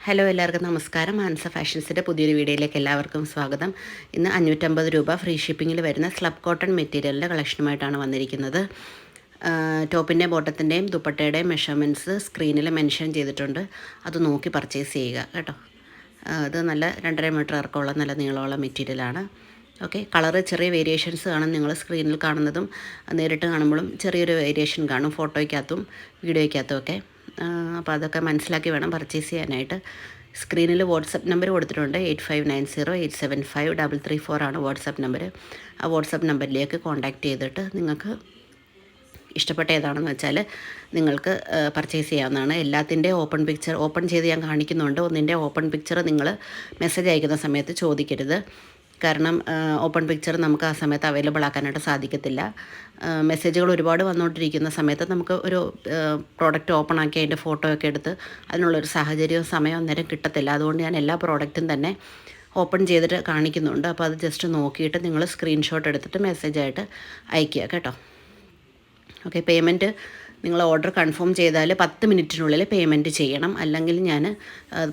Hello എല്ലാവർക്കും നമസ്കാരം. മാനസ ഫാഷൻസിൻ്റെ പുതിയൊരു വീഡിയോയിലേക്ക് എല്ലാവർക്കും സ്വാഗതം. ഇന്ന് 550 രൂപ ഫ്രീ ഷിപ്പിങ്ങിൽ വരുന്ന സ്ലബ് കോട്ടൺ മെറ്റീരിയലിൻ്റെ കളക്ഷനുമായിട്ടാണ് വന്നിരിക്കുന്നത്. ടോപ്പിൻ്റെയും ബോട്ടത്തിൻ്റെയും ദുപ്പട്ടയുടെയും മെഷർമെൻറ്റ്സ് സ്ക്രീനിൽ മെൻഷൻ ചെയ്തിട്ടുണ്ട്. അത് നോക്കി പർച്ചേസ് ചെയ്യുക കേട്ടോ. ഇത് നല്ല 2.5 മീറ്റർ ഇറക്കമുള്ള നല്ല നീളമുള്ള മെറ്റീരിയലാണ്. ഓക്കെ, കളറ് ചെറിയ വേരിയേഷൻസ് കാണും. നിങ്ങൾ സ്ക്രീനിൽ കാണുന്നതും നേരിട്ട് കാണുമ്പോഴും ചെറിയൊരു വേരിയേഷൻ കാണും, ഫോട്ടോയ്ക്കകത്തും വീഡിയോയ്ക്കകത്തും ഒക്കെ. അപ്പോൾ അതൊക്കെ മനസ്സിലാക്കി വേണം പർച്ചേസ് ചെയ്യാനായിട്ട്. സ്ക്രീനിൽ വാട്സപ്പ് നമ്പർ കൊടുത്തിട്ടുണ്ട്. 8590875334 ആണ് വാട്സപ്പ് നമ്പർ. ആ വാട്സപ്പ് നമ്പറിലേക്ക് കോൺടാക്റ്റ് ചെയ്തിട്ട് നിങ്ങൾക്ക് ഇഷ്ടപ്പെട്ട ഏതാണെന്ന് വെച്ചാൽ നിങ്ങൾക്ക് പർച്ചേസ് ചെയ്യാവുന്നതാണ്. എല്ലാത്തിൻ്റെ ഓപ്പൺ ചെയ്ത് ഞാൻ കാണിക്കുന്നുണ്ട്. ഒന്നിൻ്റെ ഓപ്പൺ പിക്ചർ നിങ്ങൾ മെസ്സേജ് അയക്കുന്ന സമയത്ത് ചോദിക്കരുത്. കാരണം ഓപ്പൺ പിക്ചർ നമുക്ക് ആ സമയത്ത് അവൈലബിൾ ആക്കാനായിട്ട് സാധിക്കത്തില്ല. മെസ്സേജുകൾ ഒരുപാട് വന്നുകൊണ്ടിരിക്കുന്ന സമയത്ത് നമുക്ക് ഒരു പ്രോഡക്റ്റ് ഓപ്പൺ ആക്കി അതിൻ്റെ ഫോട്ടോ ഒക്കെ എടുത്ത് അതിനുള്ളൊരു സാഹചര്യവും സമയം അന്നേരം കിട്ടത്തില്ല. അതുകൊണ്ട് ഞാൻ എല്ലാ പ്രോഡക്റ്റും തന്നെ ഓപ്പൺ ചെയ്തിട്ട് കാണിക്കുന്നുണ്ട്. അപ്പോൾ അത് ജസ്റ്റ് നോക്കിയിട്ട് നിങ്ങൾ സ്ക്രീൻഷോട്ട് എടുത്തിട്ട് മെസ്സേജായിട്ട് അയയ്ക്കുക കേട്ടോ. ഓക്കെ, പേയ്മെൻറ്റ് നിങ്ങൾ ഓർഡർ കൺഫേം ചെയ്താൽ 10 മിനിറ്റിനുള്ളിൽ പേയ്മെൻറ്റ് ചെയ്യണം. അല്ലെങ്കിൽ ഞാൻ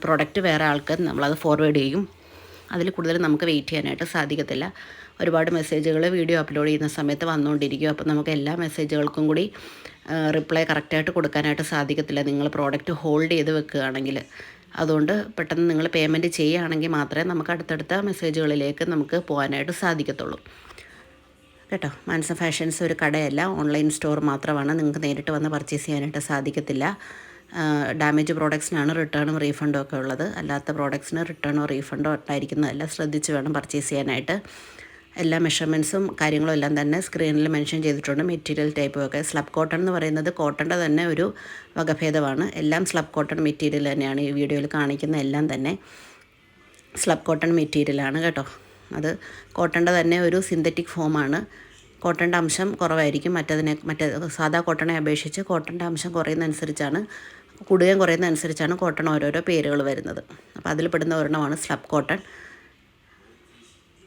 പ്രോഡക്റ്റ് വേറെ ആൾക്ക് നമ്മളത് ഫോർവേഡ് ചെയ്യും. അതിൽ കൂടുതൽ നമുക്ക് വെയിറ്റ് ചെയ്യാനായിട്ട് സാധിക്കത്തില്ല. ഒരുപാട് മെസ്സേജുകൾ വീഡിയോ അപ്ലോഡ് ചെയ്യുന്ന സമയത്ത് വന്നുകൊണ്ടിരിക്കും. അപ്പോൾ നമുക്ക് എല്ലാ മെസ്സേജുകൾക്കും കൂടി റിപ്ലൈ കറക്റ്റായിട്ട് കൊടുക്കാനായിട്ട് സാധിക്കത്തില്ല, നിങ്ങൾ പ്രോഡക്റ്റ് ഹോൾഡ് ചെയ്ത് വെക്കുകയാണെങ്കിൽ. അതുകൊണ്ട് പെട്ടെന്ന് നിങ്ങൾ പേയ്മെൻറ്റ് ചെയ്യുകയാണെങ്കിൽ മാത്രമേ നമുക്ക് അടുത്തടുത്ത മെസ്സേജുകളിലേക്ക് നമുക്ക് പോകാനായിട്ട് സാധിക്കത്തുള്ളൂ കേട്ടോ. മാനസ ഫാഷൻസ് ഒരു കടയല്ല, ഓൺലൈൻ സ്റ്റോർ മാത്രമാണ്. നിങ്ങൾക്ക് നേരിട്ട് വന്ന് പർച്ചേസ് ചെയ്യാനായിട്ട് സാധിക്കത്തില്ല. ഡാമേജ് പ്രോഡക്ട്സിനാണ് റിട്ടേണും റീഫണ്ടും ഒക്കെ ഉള്ളത്. അല്ലാത്ത പ്രോഡക്ട്സിന് റിട്ടേണോ റീഫണ്ടോ ഉണ്ടായിരിക്കുന്നതല്ല. ശ്രദ്ധിച്ച് വേണം പർച്ചേസ് ചെയ്യാനായിട്ട്. എല്ലാ മെഷർമെൻറ്റ്സും കാര്യങ്ങളും എല്ലാം തന്നെ സ്ക്രീനിൽ മെൻഷൻ ചെയ്തിട്ടുണ്ട്. മെറ്റീരിയൽ ടൈപ്പും ഒക്കെ. സ്ലബ് കോട്ടൺ എന്ന് പറയുന്നത് കോട്ടൻ്റെ തന്നെ ഒരു വകഭേദമാണ്. എല്ലാം സ്ലബ് കോട്ടൺ മെറ്റീരിയൽ തന്നെയാണ്. ഈ വീഡിയോയിൽ കാണിക്കുന്ന എല്ലാം തന്നെ സ്ലബ് കോട്ടൺ മെറ്റീരിയലാണ് കേട്ടോ. അത് കോട്ടൻ്റെ തന്നെ ഒരു സിന്തറ്റിക് ഫോമാണ്. കോട്ടൻ്റെ അംശം കുറവായിരിക്കും. മറ്റേ സാധാ കോട്ടണെ അപേക്ഷിച്ച് കോട്ടൻ്റെ അംശം കൂടുകയും കുറയുന്നതനുസരിച്ചാണ് കോട്ടൺ ഓരോരോ പേരുകൾ വരുന്നത്. അപ്പോൾ അതിൽ പെടുന്ന ഒരെണ്ണമാണ് സ്ലബ് കോട്ടൺ.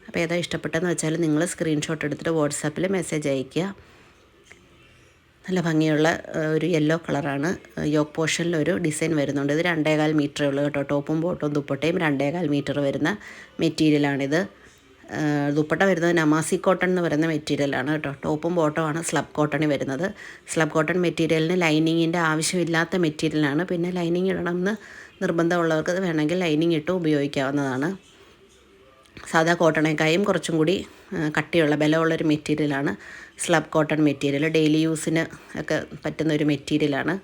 അപ്പോൾ ഏതാ ഇഷ്ടപ്പെട്ടതെന്ന് വെച്ചാൽ നിങ്ങൾ സ്ക്രീൻഷോട്ട് എടുത്തിട്ട് വാട്സാപ്പിൽ മെസ്സേജ് അയയ്ക്കുക. നല്ല ഭംഗിയുള്ള ഒരു യെല്ലോ കളറാണ്. യോക്ക് പോർഷനിൽ ഒരു ഡിസൈൻ വരുന്നുണ്ട്. ഇത് 2.25 മീറ്ററേ ഉള്ളൂ കേട്ടോ. ടോപ്പും ബോട്ടും ദുപ്പട്ടയും 2.25 മീറ്റർ വരുന്ന മെറ്റീരിയലാണിത്. ദുപ്പട്ട വരുന്നത് നമാസി കോട്ടൺ എന്ന് പറയുന്ന മെറ്റീരിയലാണ് കേട്ടോ. ടോപ്പും ബോട്ടമാണ് സ്ലബ് കോട്ടണിൽ വരുന്നത്. സ്ലബ് കോട്ടൺ മെറ്റീരിയലിന് ലൈനിങ്ങിൻ്റെ ആവശ്യമില്ലാത്ത മെറ്റീരിയലാണ്. പിന്നെ ലൈനിങ് ഇടണമെന്ന് നിർബന്ധമുള്ളവർക്ക് വേണമെങ്കിൽ ലൈനിങ് ഇട്ട് ഉപയോഗിക്കാവുന്നതാണ്. സാധാ കോട്ടണേക്കായും കുറച്ചും കൂടി കട്ടിയുള്ള ബലമുള്ളൊരു മെറ്റീരിയലാണ് സ്ലബ് കോട്ടൺ മെറ്റീരിയൽ. ഡെയിലി യൂസിന് ഒക്കെ പറ്റുന്ന ഒരു മെറ്റീരിയലാണ്.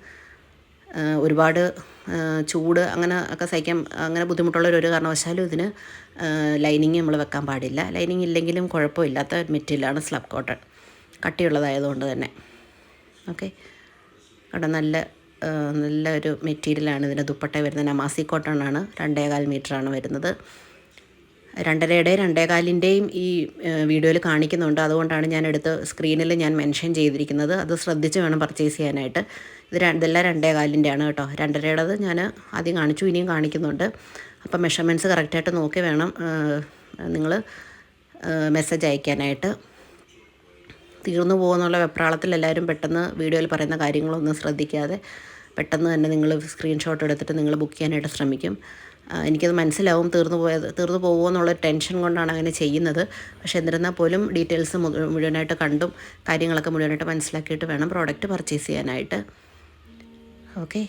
ഒരുപാട് ചൂട് അങ്ങനെ ഒക്കെ സഹിക്കാൻ അങ്ങനെ ബുദ്ധിമുട്ടുള്ളൊരു കാരണവശാലും ഇതിന് ലൈനിങ് നമ്മൾ വെക്കാൻ പാടില്ല. ലൈനിങ് ഇല്ലെങ്കിലും കുഴപ്പമില്ലാത്ത മെറ്റീരിയലാണ് സ്ലബ് കോട്ടൺ, കട്ടിയുള്ളതായതുകൊണ്ട് തന്നെ. ഓക്കെ, അവിടെ നല്ല ഒരു മെറ്റീരിയലാണ്. ഇതിൻ്റെ ദുപ്പട്ട വരുന്നത് നമാസി കോട്ടൺ ആണ്. 2.25 മീറ്ററാണ് വരുന്നത്. 2.5യുടെയും 2.25ൻ്റെയും ഈ വീഡിയോയിൽ കാണിക്കുന്നുണ്ട്. അതുകൊണ്ടാണ് ഞാൻ സ്ക്രീനിൽ ഞാൻ മെൻഷൻ ചെയ്തിരിക്കുന്നത്. അത് ശ്രദ്ധിച്ച് വേണം പർച്ചേസ് ചെയ്യാനായിട്ട്. ഇതെല്ലാം 2.25ൻ്റെയാണ് കേട്ടോ. 2.5യുടേത് ഞാൻ ആദ്യം കാണിച്ചു, ഇനിയും കാണിക്കുന്നുണ്ട്. അപ്പം മെഷർമെൻറ്റ്സ് കറക്റ്റായിട്ട് നോക്കി വേണം നിങ്ങൾ മെസ്സേജ് അയക്കാനായിട്ട്. തീർന്നു പോകുന്നുള്ള വെപ്രാളത്തിൽ എല്ലാവരും പെട്ടെന്ന് വീഡിയോയിൽ പറയുന്ന കാര്യങ്ങളൊന്നും ശ്രദ്ധിക്കാതെ പെട്ടെന്ന് തന്നെ നിങ്ങൾ സ്ക്രീൻഷോട്ട് എടുത്തിട്ട് നിങ്ങൾ ബുക്ക് ചെയ്യാനായിട്ട് ശ്രമിക്കും. എനിക്കത് മനസ്സിലാവും തീർന്നു പോകുമോ എന്നുള്ള ടെൻഷൻ കൊണ്ടാണ് അങ്ങനെ ചെയ്യുന്നത്. പക്ഷേ എന്നിരുന്നാൽ പോലും ഡീറ്റെയിൽസ് മുഴുവനായിട്ട് കണ്ടും കാര്യങ്ങളൊക്കെ മുഴുവനായിട്ട് മനസ്സിലാക്കിയിട്ട് വേണം പ്രോഡക്റ്റ് പർച്ചേസ് ചെയ്യാനായിട്ട്. ഓക്കെ,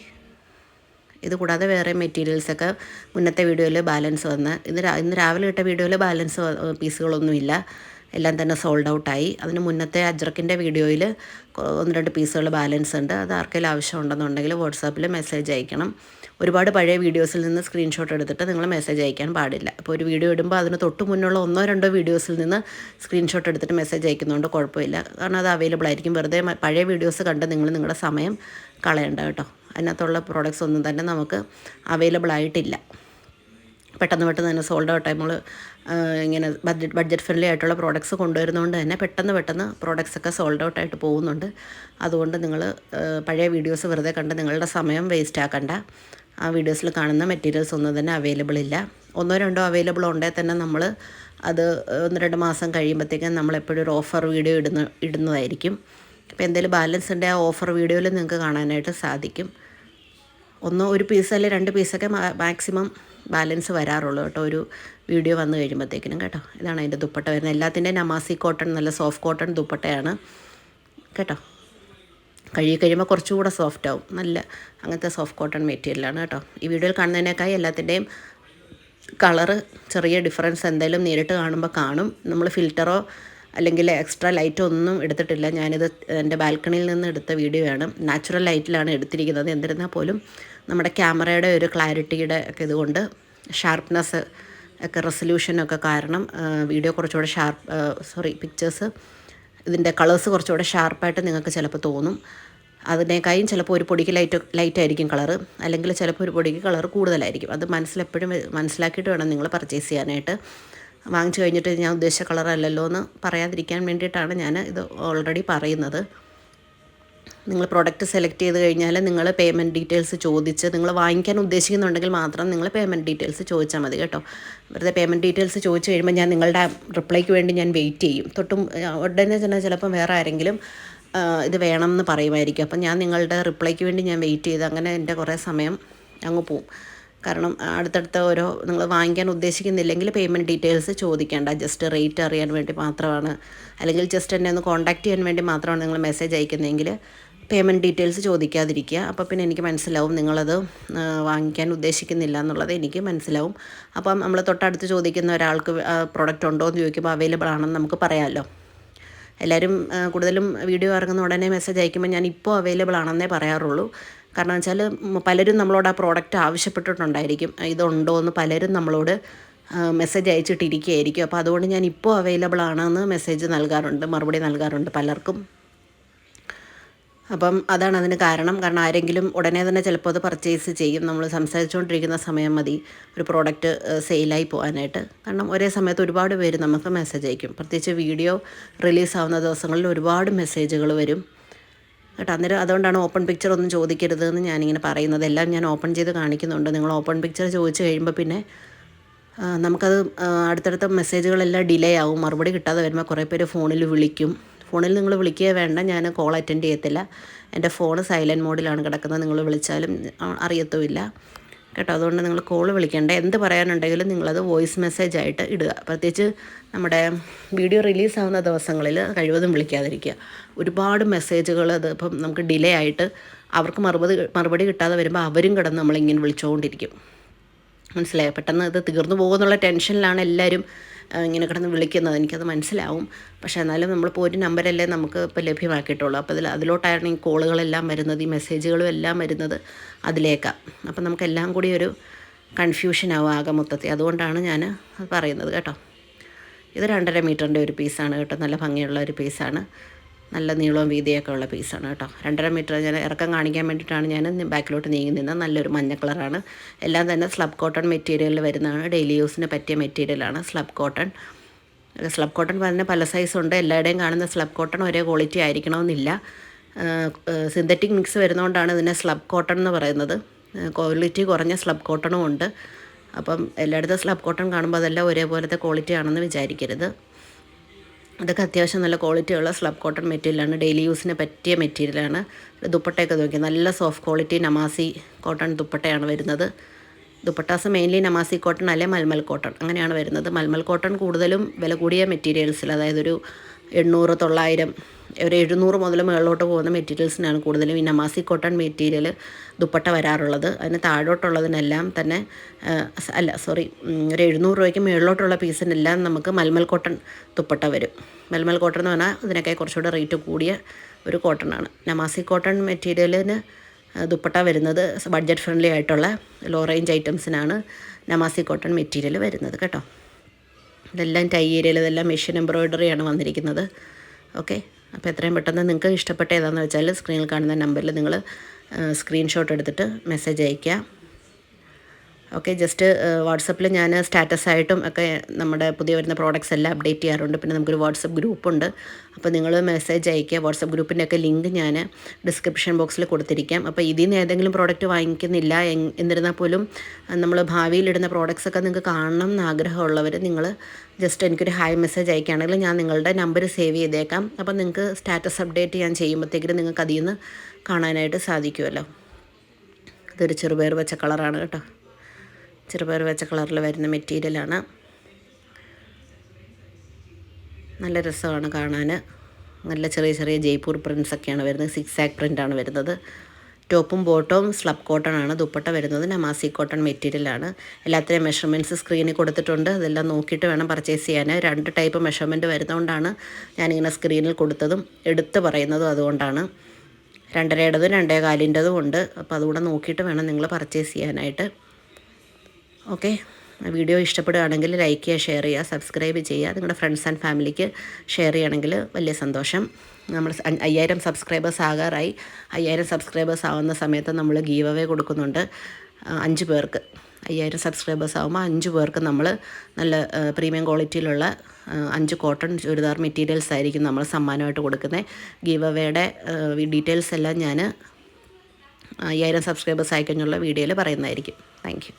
ഇത് കൂടാതെ വേറെ മെറ്റീരിയൽസൊക്കെ മുന്നത്തെ വീഡിയോയിൽ ബാലൻസ് ഇന്ന് രാവിലെ ഇട്ട വീഡിയോയിൽ ബാലൻസ് പീസുകളൊന്നുമില്ല, എല്ലാം തന്നെ സോൾഡ് ഔട്ടായി. അതിന് മുന്നത്തെ അജ്രക്കിൻ്റെ വീഡിയോയിൽ 1-2 പീസുകൾ ബാലൻസ് ഉണ്ട്. അത് ആർക്കെങ്കിലും ആവശ്യമുണ്ടെന്നുണ്ടെങ്കിൽ വാട്സാപ്പിൽ മെസ്സേജ് അയക്കണം. ഒരുപാട് പഴയ വീഡിയോസിൽ നിന്ന് സ്ക്രീൻഷോട്ട് എടുത്തിട്ട് നിങ്ങൾ മെസ്സേജ് അയക്കാൻ പാടില്ല. അപ്പോൾ ഒരു വീഡിയോ ഇടുമ്പോൾ അതിന് തൊട്ട് മുന്നുള്ള 1-2 വീഡിയോസിൽ നിന്ന് സ്ക്രീൻഷോട്ട് എടുത്തിട്ട് മെസ്സേജ് അയക്കുന്നതുകൊണ്ട് കുഴപ്പമില്ല. കാരണം അത് അവൈലബിൾ ആയിരിക്കും. വെറുതെ പഴയ വീഡിയോസ് കണ്ട് നിങ്ങളുടെ സമയം കളയണ്ട കേട്ടോ. അതിനകത്തുള്ള പ്രോഡക്റ്റ്സ് ഒന്നും തന്നെ നമുക്ക് അവൈലബിൾ ആയിട്ടില്ല. പെട്ടെന്ന് തന്നെ സോൾഡ് ഔട്ട് നമ്മൾ ഇങ്ങനെ ബഡ്ജറ്റ് ഫ്രണ്ട്ലി ആയിട്ടുള്ള പ്രോഡക്റ്റ്സ് കൊണ്ടുവരുന്നതുകൊണ്ട് തന്നെ പെട്ടെന്ന് പ്രോഡക്റ്റ്സൊക്കെ സോൾഡ് ഔട്ടായിട്ട് പോകുന്നുണ്ട്. അതുകൊണ്ട് നിങ്ങൾ പഴയ വീഡിയോസ് വെറുതെ കണ്ട് നിങ്ങളുടെ സമയം വേസ്റ്റ് ആക്കണ്ട. ആ വീഡിയോസിൽ കാണുന്ന മെറ്റീരിയൽസ് ഒന്നും തന്നെ അവൈലബിൾ ഇല്ല. 1-2 അവൈലബിൾ ഉണ്ടെങ്കിൽ തന്നെ നമ്മൾ അത് 1-2 മാസം കഴിയുമ്പോഴത്തേക്കും നമ്മളെപ്പോഴും ഒരു ഓഫർ വീഡിയോ ഇടുന്നതായിരിക്കും. അപ്പോൾ എന്തെങ്കിലും ബാലൻസ് ഉണ്ടെങ്കിൽ ആ ഓഫർ വീഡിയോയിൽ നിങ്ങൾക്ക് കാണാനായിട്ട് സാധിക്കും. ഒരു പീസ് അല്ലെങ്കിൽ 2 പീസൊക്കെ മാക്സിമം ബാലൻസ് വരാറുള്ളൂ കേട്ടോ ഒരു വീഡിയോ വന്നു കഴിയുമ്പോഴത്തേക്കിനും കേട്ടോ. ഇതാണ് അതിൻ്റെ ദുപ്പട്ട വരുന്നത്. എല്ലാത്തിൻ്റെയും നമാസി കോട്ടൺ, നല്ല സോഫ്റ്റ് കോട്ടൺ ദുപ്പട്ടയാണ് കേട്ടോ. കഴുകി കഴിയുമ്പോൾ കുറച്ചുകൂടെ സോഫ്റ്റ് ആവും. നല്ല അങ്ങനത്തെ സോഫ്റ്റ് കോട്ടൺ മെറ്റീരിയലാണ് കേട്ടോ. ഈ വീഡിയോയിൽ കാണുന്നതിനേക്കായി എല്ലാത്തിൻ്റെയും കളറ് ചെറിയ ഡിഫറൻസ് എന്തായാലും നേരിട്ട് കാണുമ്പോൾ കാണും. നമ്മൾ ഫിൽറ്ററോ അല്ലെങ്കിൽ എക്സ്ട്രാ ലൈറ്റോ ഒന്നും എടുത്തിട്ടില്ല. ഞാനിത് എൻ്റെ ബാൽക്കണിയിൽ നിന്ന് എടുത്ത വീഡിയോ ആണ്. നാച്ചുറൽ ലൈറ്റിലാണ് എടുത്തിരിക്കുന്നത്. എന്നിരുന്നാൽ പോലും നമ്മുടെ ക്യാമറയുടെ ഒരു ക്ലാരിറ്റിയുടെ ഒക്കെ ഇതുകൊണ്ട് ഷാർപ്നെസ് ഒക്കെ റെസൊല്യൂഷനൊക്കെ കാരണം വീഡിയോ കുറച്ചുകൂടെ പിക്ചേഴ്സ് ഇതിൻ്റെ കളേഴ്സ് കുറച്ചുകൂടെ ഷാർപ്പായിട്ട് നിങ്ങൾക്ക് ചിലപ്പോൾ തോന്നും. അതിനേക്കാളും ചിലപ്പോൾ ഒരു പൊടിക്ക് ലൈറ്റായിരിക്കും കളറ്, അല്ലെങ്കിൽ ചിലപ്പോൾ ഒരു പൊടിക്ക് കളറ് കൂടുതലായിരിക്കും. അത് എപ്പോഴും മനസ്സിലാക്കിയിട്ട് വേണം നിങ്ങൾ പർച്ചേസ് ചെയ്യാനായിട്ട്. വാങ്ങിച്ചു കഴിഞ്ഞിട്ട് ഞാൻ ഉദ്ദേശിച്ച കളറല്ലല്ലോ എന്ന് പറയാതിരിക്കാൻ വേണ്ടിയിട്ടാണ് ഞാൻ ഇത് ഓൾറെഡി പറയുന്നത്. നിങ്ങൾ പ്രോഡക്റ്റ് സെലക്ട് ചെയ്ത് കഴിഞ്ഞാൽ നിങ്ങൾ പേയ്മെൻറ്റ് ഡീറ്റെയിൽസ് ചോദിച്ച് നിങ്ങൾ വാങ്ങിക്കാൻ ഉദ്ദേശിക്കുന്നുണ്ടെങ്കിൽ മാത്രം നിങ്ങൾ പേയ്മെൻറ്റ് ഡീറ്റെയിൽസ് ചോദിച്ചാൽ മതി കേട്ടോ. വെറുതെ പേയ്മെൻറ്റ് ഡീറ്റെയിൽസ് ചോദിച്ചു കഴിയുമ്പോൾ ഞാൻ നിങ്ങളുടെ റിപ്ലൈക്ക് വേണ്ടി ഞാൻ വെയിറ്റ് ചെയ്യും. ഉടനെ തന്നെ ചിലപ്പം വേറെ ആരെങ്കിലും ഇത് വേണമെന്ന് പറയുമായിരിക്കും. അപ്പം ഞാൻ നിങ്ങളുടെ റിപ്ലൈക്ക് വേണ്ടി ഞാൻ വെയിറ്റ് ചെയ്ത് അങ്ങനെ എൻ്റെ കുറേ സമയം അങ്ങ് പോവും. കാരണം അടുത്തടുത്ത നിങ്ങൾ വാങ്ങിക്കാൻ ഉദ്ദേശിക്കുന്നില്ലെങ്കിൽ പേയ്മെൻറ്റ് ഡീറ്റെയിൽസ് ചോദിക്കേണ്ട. ജസ്റ്റ് റേറ്റ് അറിയാൻ വേണ്ടി മാത്രമാണ്, അല്ലെങ്കിൽ ജസ്റ്റ് എന്നെ ഒന്ന് കോൺടാക്റ്റ് ചെയ്യാൻ വേണ്ടി മാത്രമാണ് നിങ്ങൾ മെസ്സേജ് അയക്കുന്നതെങ്കിൽ പേയ്മെൻറ്റ് ഡീറ്റെയിൽസ് ചോദിക്കാതിരിക്കുക. അപ്പോൾ പിന്നെ എനിക്ക് മനസ്സിലാവും നിങ്ങളത് വാങ്ങിക്കാൻ ഉദ്ദേശിക്കുന്നില്ല എന്നുള്ളത് എനിക്ക് മനസ്സിലാവും. അപ്പം നമ്മൾ തൊട്ടടുത്ത് ചോദിക്കുന്ന ഒരാൾക്ക് പ്രൊഡക്റ്റ് ഉണ്ടോ എന്ന് ചോദിക്കുമ്പോൾ അവൈലബിൾ ആണെന്ന് നമുക്ക് പറയാമല്ലോ. എല്ലാവരും കൂടുതലും വീഡിയോ ഇറങ്ങുന്ന ഉടനെ മെസ്സേജ് അയക്കുമ്പോൾ ഞാൻ ഇപ്പോൾ അവൈലബിൾ ആണെന്നേ പറയാറുള്ളൂ. കാരണം വെച്ചാൽ പലരും നമ്മളോട് ആ പ്രോഡക്റ്റ് ആവശ്യപ്പെട്ടിട്ടുണ്ടായിരിക്കും. ഇതുണ്ടോ എന്ന് പലരും നമ്മളോട് മെസ്സേജ് അയച്ചിട്ടിരിക്കുകയായിരിക്കും. അപ്പോൾ അതുകൊണ്ട് ഞാൻ ഇപ്പോൾ അവൈലബിൾ ആണെന്ന് മെസ്സേജ് നൽകാറുണ്ട്, മറുപടി നൽകാറുണ്ട് പലർക്കും. അപ്പം അതാണ് അതിന് കാരണം ആരെങ്കിലും ഉടനെ തന്നെ ചിലപ്പോൾ അത് പർച്ചേസ് ചെയ്യും. നമ്മൾ സംസാരിച്ചുകൊണ്ടിരിക്കുന്ന സമയം മതി ഒരു പ്രോഡക്റ്റ് സെയിലായി പോകാനായിട്ട്. കാരണം ഒരേ സമയത്ത് ഒരുപാട് പേര് നമുക്ക് മെസ്സേജ് അയക്കും. പ്രത്യേകിച്ച് വീഡിയോ റിലീസാവുന്ന ദിവസങ്ങളിൽ ഒരുപാട് മെസ്സേജുകൾ വരും കേട്ടോ. അന്നേരം അതുകൊണ്ടാണ് ഓപ്പൺ പിക്ചർ ഒന്നും ചോദിക്കരുത് എന്ന് ഞാനിങ്ങനെ പറയുന്നത്. എല്ലാം ഞാൻ ഓപ്പൺ ചെയ്ത് കാണിക്കുന്നുണ്ട്. നിങ്ങൾ ഓപ്പൺ പിക്ചർ ചോദിച്ചു കഴിയുമ്പോൾ പിന്നെ നമുക്കത് അടുത്തടുത്ത മെസ്സേജുകളെല്ലാം ഡിലേ ആവും. മറുപടി കിട്ടാതെ വരുമ്പോൾ കുറേ പേര് ഫോണിൽ വിളിക്കും. ഫോണിൽ നിങ്ങൾ വിളിക്കുക വേണ്ട, ഞാൻ കോൾ അറ്റൻഡ് ചെയ്യത്തില്ല. എൻ്റെ ഫോൺ സൈലൻറ്റ് മോഡിലാണ് കിടക്കുന്നത്. നിങ്ങൾ വിളിച്ചാലും അറിയത്തുമില്ല കേട്ടോ. അതുകൊണ്ട് നിങ്ങൾ കോൾ വിളിക്കേണ്ട. എന്ത് പറയാനുണ്ടെങ്കിലും നിങ്ങളത് വോയിസ് മെസ്സേജ് ആയിട്ട് ഇടുക. പ്രത്യേകിച്ച് നമ്മുടെ വീഡിയോ റിലീസാവുന്ന ദിവസങ്ങളിൽ കഴിവതും വിളിക്കാതിരിക്കുക. ഒരുപാട് മെസ്സേജുകൾ അത് ഇപ്പം നമുക്ക് ഡിലേ ആയിട്ട് അവർക്ക് മറുപടി കിട്ടാതെ വരുമ്പോൾ അവരും കിടന്ന് നമ്മളിങ്ങനെ വിളിച്ചുകൊണ്ടിരിക്കും. മനസ്സിലായോ? പെട്ടെന്ന് ഇത് തീർന്നു പോകുമെന്നുള്ള ടെൻഷനിലാണ് എല്ലാവരും ഇങ്ങനെ കിടന്ന് വിളിക്കുന്നത്. എനിക്കത് മനസ്സിലാവും. പക്ഷേ എന്നാലും നമ്മളിപ്പോൾ ഒരു നമ്പരല്ലേ നമുക്ക് ഇപ്പോൾ ലഭ്യമാക്കിയിട്ടുള്ളൂ. അപ്പോൾ അതിലോട്ടാണ് ഈ കോളുകളെല്ലാം വരുന്നത്, ഈ മെസ്സേജുകളും എല്ലാം വരുന്നത് അതിലേക്കാണ്. അപ്പം നമുക്കെല്ലാം കൂടി ഒരു കൺഫ്യൂഷനാവും ആകെ മൊത്തത്തിൽ. അതുകൊണ്ടാണ് ഞാൻ പറയുന്നത് കേട്ടോ. ഇത് 2.5 മീറ്ററിൻ്റെ ഒരു പീസാണ് കേട്ടോ. നല്ല ഭംഗിയുള്ള ഒരു പീസാണ്. നല്ല നീളവും വീതിയൊക്കെ ഉള്ള പീസാണ് കേട്ടോ. 2.5 മീറ്റർ ഞാൻ ഇറക്കം കാണിക്കാൻ വേണ്ടിയിട്ടാണ് ഞാൻ ബാക്കിലോട്ട് നീങ്ങി നിന്നത്. നല്ലൊരു മഞ്ഞ കളറാണ്. എല്ലാം തന്നെ സ്ലബ് കോട്ടൺ മെറ്റീരിയലിൽ വരുന്നതാണ്. ഡെയിലി യൂസിന് പറ്റിയ മെറ്റീരിയലാണ് സ്ലബ് കോട്ടൺ. സ്ലബ് കോട്ടൺ പറഞ്ഞാൽ പല സൈസുണ്ട്. എല്ലാവരുടെയും കാണുന്ന സ്ലബ് കോട്ടൺ ഒരേ ക്വാളിറ്റി ആയിരിക്കണമെന്നില്ല. സിന്തറ്റിക് മിക്സ് വരുന്നതുകൊണ്ടാണ് ഇതിനെ സ്ലബ് കോട്ടൺ എന്ന് പറയുന്നത്. ക്വാളിറ്റി കുറഞ്ഞ സ്ലബ് കോട്ടണും ഉണ്ട്. അപ്പം എല്ലായിടത്തും സ്ലബ് കോട്ടൺ കാണുമ്പോൾ അതെല്ലാം ഒരേപോലത്തെ ക്വാളിറ്റി ആണെന്ന് വിചാരിക്കരുത്. ഇതൊക്കെ അത്യാവശ്യം നല്ല ക്വാളിറ്റിയുള്ള സ്ലബ് കോട്ടൺ മെറ്റീരിയലാണ്. ഡെയിലി യൂസിന് പറ്റിയ മെറ്റീരിയലാണ്. ദുപ്പട്ടയൊക്കെ നോക്കി നല്ല സോഫ്റ്റ് ക്വാളിറ്റി നമാസി കോട്ടൺ ദുപ്പട്ടയാണ് വരുന്നത്. ദുപ്പട്ടാസ് മെയിൻലി നമാസി കോട്ടൺ അല്ലെ മൽമൽ കോട്ടൺ അങ്ങനെയാണ് വരുന്നത്. മൽമൽ കോട്ടൺ കൂടുതലും വില കൂടിയ മെറ്റീരിയൽസിൽ, അതായത് ഒരു 800, 900, ഒരു 700 മുതൽ മുകളിലോട്ട് പോകുന്ന മെറ്റീരിയൽസിനാണ് കൂടുതലും ഈ നമാസി കോട്ടൺ മെറ്റീരിയൽ ദുപ്പട്ട വരാറുള്ളത്. അതിന് താഴോട്ടുള്ളതിനെല്ലാം തന്നെ ഒരു 700 രൂപയ്ക്ക് മുകളിലോട്ടുള്ള പീസിനെല്ലാം നമുക്ക് മൽമൽ കോട്ടൺ ദുപ്പട്ട വരും. മൽമൽ കോട്ടൺ എന്ന് പറഞ്ഞാൽ ഇതിനൊക്കെ കുറച്ചുകൂടെ റേറ്റ് കൂടിയ ഒരു കോട്ടണാണ്. നമാസി കോട്ടൺ മെറ്റീരിയലിന് ദുപ്പട്ട വരുന്നത് ബഡ്ജറ്റ് ഫ്രണ്ട്ലി ആയിട്ടുള്ള ലോ റേഞ്ച് ഐറ്റംസിനാണ് നമാസി കോട്ടൺ മെറ്റീരിയൽ വരുന്നത് കേട്ടോ. ഇതെല്ലാം ടൈ ഏരിയയിൽ ഇതെല്ലാം മെഷീൻ എംബ്രോയ്ഡറിയാണ് വന്നിരിക്കുന്നത്. ഓക്കെ, അപ്പോൾ എത്രയും പെട്ടെന്ന് നിങ്ങൾക്ക് ഇഷ്ടപ്പെട്ട ഏതാണെന്ന് വെച്ചാൽ സ്ക്രീനിൽ കാണുന്ന നമ്പറിൽ നിങ്ങൾ സ്ക്രീൻഷോട്ട് എടുത്തിട്ട് മെസ്സേജ് അയയ്ക്കുക. ഓക്കെ, ജസ്റ്റ് വാട്സപ്പിൽ ഞാൻ സ്റ്റാറ്റസായിട്ടും ഒക്കെ നമ്മുടെ പുതിയ വരുന്ന പ്രോഡക്റ്റ്സ് എല്ലാം അപ്ഡേറ്റ് ചെയ്യാറുണ്ട്. പിന്നെ നമുക്കൊരു വാട്സപ്പ് ഗ്രൂപ്പുണ്ട്. അപ്പോൾ നിങ്ങൾ മെസ്സേജ് അയയ്ക്കുക. വാട്സപ്പ് ഗ്രൂപ്പിൻ്റെയൊക്കെ ലിങ്ക് ഞാൻ ഡിസ്ക്രിപ്ഷൻ ബോക്സിൽ കൊടുത്തിരിക്കാം. അപ്പോൾ ഇതിൽ നിന്ന് ഏതെങ്കിലും പ്രോഡക്റ്റ് വാങ്ങിക്കുന്നില്ല എന്നിരുന്നാൽ പോലും നമ്മൾ ഭാവിയിലിടുന്ന പ്രോഡക്റ്റ്സൊക്കെ നിങ്ങൾക്ക് കാണണം എന്ന് ആഗ്രഹമുള്ളവർ നിങ്ങൾ ജസ്റ്റ് എനിക്കൊരു ഹായ് മെസ്സേജ് അയക്കുകയാണെങ്കിൽ ഞാൻ നിങ്ങളുടെ നമ്പർ സേവ് ചെയ്തേക്കാം. അപ്പോൾ നിങ്ങൾക്ക് സ്റ്റാറ്റസ് അപ്ഡേറ്റ് ഞാൻ ചെയ്യുമ്പോഴത്തേക്കും നിങ്ങൾക്ക് അതിൽ നിന്ന് കാണാനായിട്ട് സാധിക്കുമല്ലോ. ഇതൊരു ചെറുപയർ വെച്ച കളറാണ് കേട്ടോ. ചെറുപയർ വെച്ച കളറിൽ വരുന്ന മെറ്റീരിയലാണ്. നല്ല രസമാണ് കാണാൻ. നല്ല ചെറിയ ചെറിയ ജയ്പൂർ പ്രിൻസൊക്കെയാണ് വരുന്നത്. 6 ആക്ക് പ്രിൻ്റാണ് വരുന്നത്. ടോപ്പും ബോട്ടവും സ്ലബ് കോട്ടൺ ആണ്. ദുപ്പട്ട വരുന്നത് നമാസി കോട്ടൺ മെറ്റീരിയലാണ്. എല്ലാത്തിനെയും മെഷർമെൻറ്റ്സ് സ്ക്രീനിൽ കൊടുത്തിട്ടുണ്ട്. അതെല്ലാം നോക്കിയിട്ട് വേണം പർച്ചേസ് ചെയ്യാൻ. 2 ടൈപ്പ് മെഷർമെൻറ്റ് വരുന്നതുകൊണ്ടാണ് ഞാനിങ്ങനെ സ്ക്രീനിൽ കൊടുത്തതും എടുത്ത് പറയുന്നതും. അതുകൊണ്ടാണ് 2.5 2.25 ഉണ്ട്. അപ്പോൾ അതുകൂടെ നോക്കിയിട്ട് വേണം നിങ്ങൾ പർച്ചേസ് ചെയ്യാനായിട്ട്. ഓക്കെ, വീഡിയോ ഇഷ്ടപ്പെടുകയാണെങ്കിൽ ലൈക്ക് ചെയ്യുക, ഷെയർ ചെയ്യുക, സബ്സ്ക്രൈബ് ചെയ്യുക. നിങ്ങളുടെ ഫ്രണ്ട്സ് ആൻഡ് ഫാമിലിക്ക് ഷെയർ ചെയ്യണമെങ്കിൽ വലിയ സന്തോഷം. നമ്മൾ 5000 സബ്സ്ക്രൈബേഴ്സ് ആകാറായി. 5000 സബ്സ്ക്രൈബേഴ്സ് ആവുന്ന സമയത്ത് നമ്മൾ ഗീവ് അവേ കൊടുക്കുന്നുണ്ട് 5 പേർക്ക്. 5000 സബ്സ്ക്രൈബേഴ്സ് ആകുമ്പോൾ 5 പേർക്ക് നമ്മൾ നല്ല പ്രീമിയം ക്വാളിറ്റിയിലുള്ള 5 കോട്ടൺ ചുരിദാർ മെറ്റീരിയൽസ് ആയിരിക്കും നമ്മൾ സമ്മാനമായിട്ട് കൊടുക്കുന്നത്. ഗീവ് അവേയുടെ ഡീറ്റെയിൽസ് എല്ലാം ഞാൻ 5000 സബ്സ്ക്രൈബേഴ്സ് ആയിക്കഴിഞ്ഞുള്ള വീഡിയോയിൽ പറയുന്നതായിരിക്കും. Thank you.